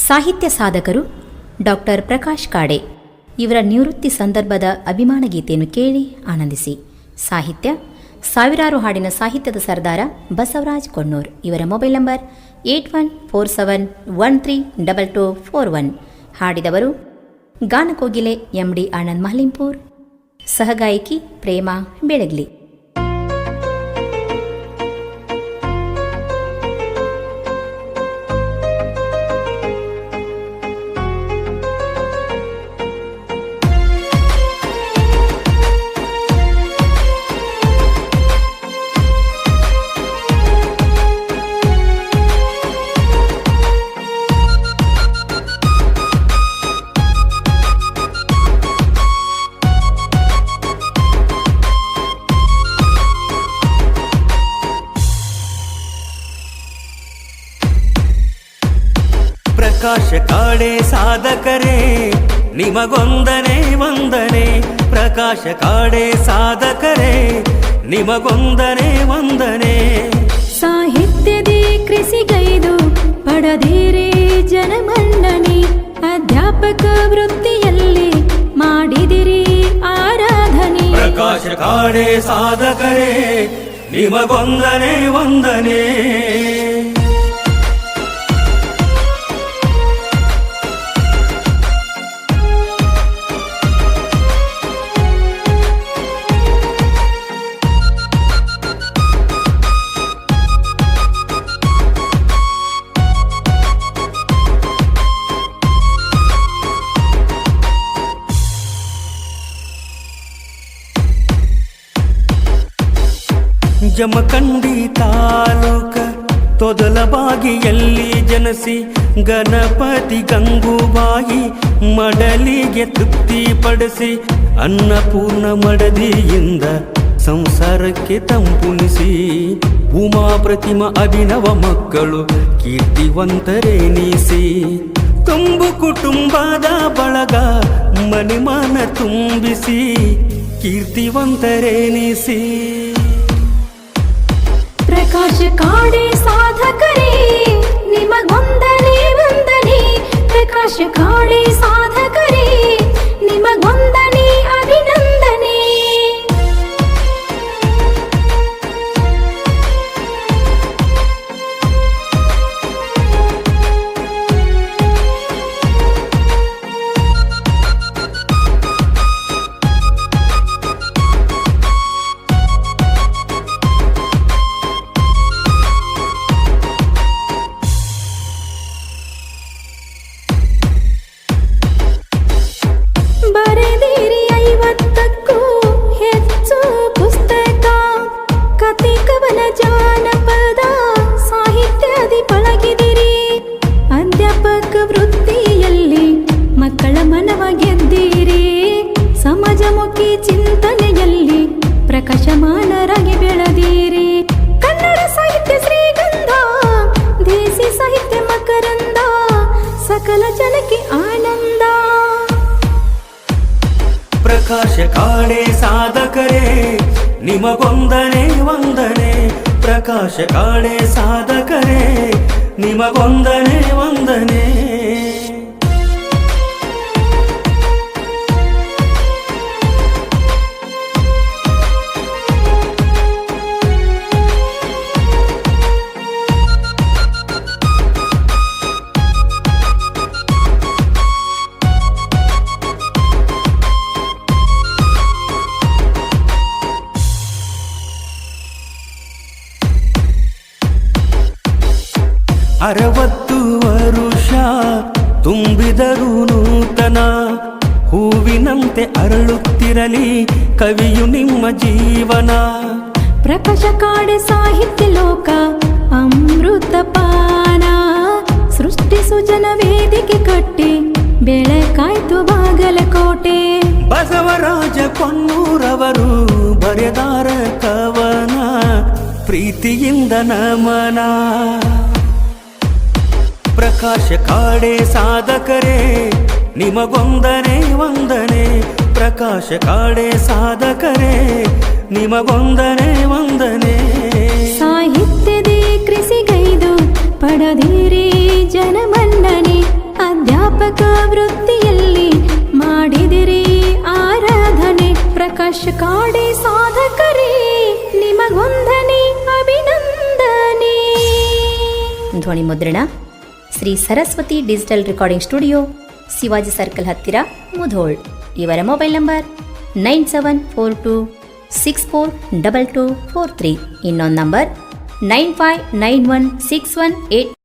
ಸಾಹಿತ್ಯ ಸಾಧಕರು ಡಾಕ್ಟರ್ ಪ್ರಕಾಶ್ ಕಾಡೆ ಇವರ ನಿವೃತ್ತಿ ಸಂದರ್ಭದ ಅಭಿಮಾನ ಗೀತೆಯನ್ನು ಕೇಳಿ ಆನಂದಿಸಿ. ಸಾಹಿತ್ಯ ಸಾವಿರಾರು ಹಾಡಿನ ಸಾಹಿತ್ಯದ ಸರ್ದಾರ ಬಸವರಾಜ್ ಕೊಣ್ಣೂರ್. ಇವರ ಮೊಬೈಲ್ ನಂಬರ್ 8147132241. ಹಾಡಿದವರು ಗಾನಕೋಗಿಲೆ MD ಆನಂದ್ ಮಹಲಿಂಪುರ್, ಸಹಗಾಯಕಿ ಪ್ರೇಮಾ ಬೆಳಗ್ಲಿ. ಪ್ರಕಾಶ ಕಾಡೆ ಸಾಧಕರೇ ನಿಮಗೊಂದನೆ ವಂದನೆ. ಪ್ರಕಾಶ ಕಾಡೆ ಸಾಧಕರೇ ನಿಮಗೊಂದನೆ ವಂದನೆ. ಸಾಹಿತ್ಯದೇ ಕೃಷಿಗೈದು ಪಡೆದಿರಿ ಜನಮನ್ನಣೆ. ಅಧ್ಯಾಪಕ ವೃತ್ತಿಯಲ್ಲಿ ಮಾಡಿದಿರಿ ಆರಾಧನೆ. ಪ್ರಕಾಶ ಕಾಡೆ ಸಾಧಕರೇ ನಿಮಗೊಂದನೆ ವಂದನೆ. ಜಮಖಂಡಿ ತಾಲೂಕ ತೊದಲಬಾಗಿಯಲ್ಲಿ ಜನಸಿ ಗಣಪತಿ ಗಂಗೂಬಾಯಿ ಮಡಲಿಗೆ ತೃಪ್ತಿಪಡಿಸಿ ಅನ್ನಪೂರ್ಣ ಮಡದಿಯಿಂದ ಸಂಸಾರಕ್ಕೆ ತಂಪುಣಿಸಿ ಉಮಾ ಪ್ರತಿಮಾ ಅಭಿನವ ಮಕ್ಕಳು ಕೀರ್ತಿವಂತರೆನಿಸಿ ತುಂಬು ಕುಟುಂಬದ ಬಳಗ ಮನೆಮಾನ ತುಂಬಿಸಿ ಕೀರ್ತಿವಂತರೆನಿಸಿ. ಪ್ರಕಾಶ ಕಾಡೆ ಸಾಧಕರೇ ನಿಮಗೊಂದನೆ ವಂದನೆ. ಪ್ರಕಾಶ ಕಾಡೆ ಸಾಧಕರೇ ನಿಮಗೊಂದನೆ ಅಭಿನಂದನೆ. ಬರೆದಿರಿ 50ಕ್ಕೂ ಹೆಚ್ಚು ಪುಸ್ತಕ, ಕತೆ ಕವನ ಜಾನಪದ ಸಾಹಿತ್ಯದಿ ಪಳಗಿದಿರಿ. ಅಧ್ಯಾಪಕ ವೃತ್ತಿಯಲ್ಲಿ ಮಕ್ಕಳ ಮನವ ಗೆದ್ದಿರಿ. ಸಮಾಜಮುಖಿ ಚಿಂತನೆಯಲ್ಲಿ ಪ್ರಕಾಶಮಾನರಾಗಿ ಬೆಳೆದಿರಿ. ಕನ್ನಡ ಸಾಹಿತ್ಯ ಶ್ರೀಗಂಧ, ದೇಸಿ ಸಾಹಿತ್ಯ ಮಕರಂದ, ಸಕಲ ಜನಕ್ಕೆ ಆನಂದ. ಪ್ರಕಾಶ ಕಾಡೆ ಸಾಧಕರೇ ನಿಮಗೊಂದನೆ ವಂದನೆ. ಪ್ರಕಾಶ ಕಾಡೆ ಸಾಧಕರೇ ನಿಮಗೊಂದನೆ ವಂದನೆ. ಅರವತ್ತು ವರುಷ ತುಂಬಿದರೂ ನೂತನ ಹೂವಿನಂತೆ ಅರಳುತ್ತಿರಲಿ ಕವಿಯು ನಿಮ್ಮ ಜೀವನ. ಪ್ರಕಾಶ ಕಾಡೆ ಸಾಹಿತ್ಯ ಲೋಕ ಅಮೃತ ಪಾನ. ಸೃಷ್ಟಿಸು ಜನ ವೇದಿಕೆ ಕಟ್ಟಿ ಬೆಳಕಾಯ್ತು ಬಾಗಲಕೋಟೆ. ಬಸವರಾಜ ಕೊಣ್ಣೂರವರು ಬರೆದಾರ ಕವನ ಪ್ರೀತಿಯಿಂದ ನಮನ. ಪ್ರಕಾಶ ಕಾಡೆ ಸಾಧಕರೇ ನಿಮಗೊಂದನೆ ವಂದನೆ. ಪ್ರಕಾಶ ಕಾಡೆ ಸಾಧಕರೇ ನಿಮಗೊಂದನೆ ವಂದನೆ. ಸಾಹಿತ್ಯದೇ ಕೃಷಿಗೈದು ಪಡೆದಿರಿ ಜನಮನ್ನಣೆ. ಅಧ್ಯಾಪಕ ವೃತ್ತಿಯಲ್ಲಿ ಮಾಡಿದಿರಿ ಆರಾಧನೆ. ಪ್ರಕಾಶ್ ಕಾಡೆ ಸಾಧಕರೇ ನಿಮಗೊಂದನೆ ಅಭಿನಂದನೆ. ಧ್ವನಿ ಮುದ್ರಣ Shri Saraswati digital recording studio, Shivaji circle ಹತ್ತಿರ, ಮುಧೋಳ್. ಇವರ ಮೊಬೈಲ್ ನಂಬರ್ 9742642243. ಇನ್ನೊಂದು ನಂಬರ್ 95916181.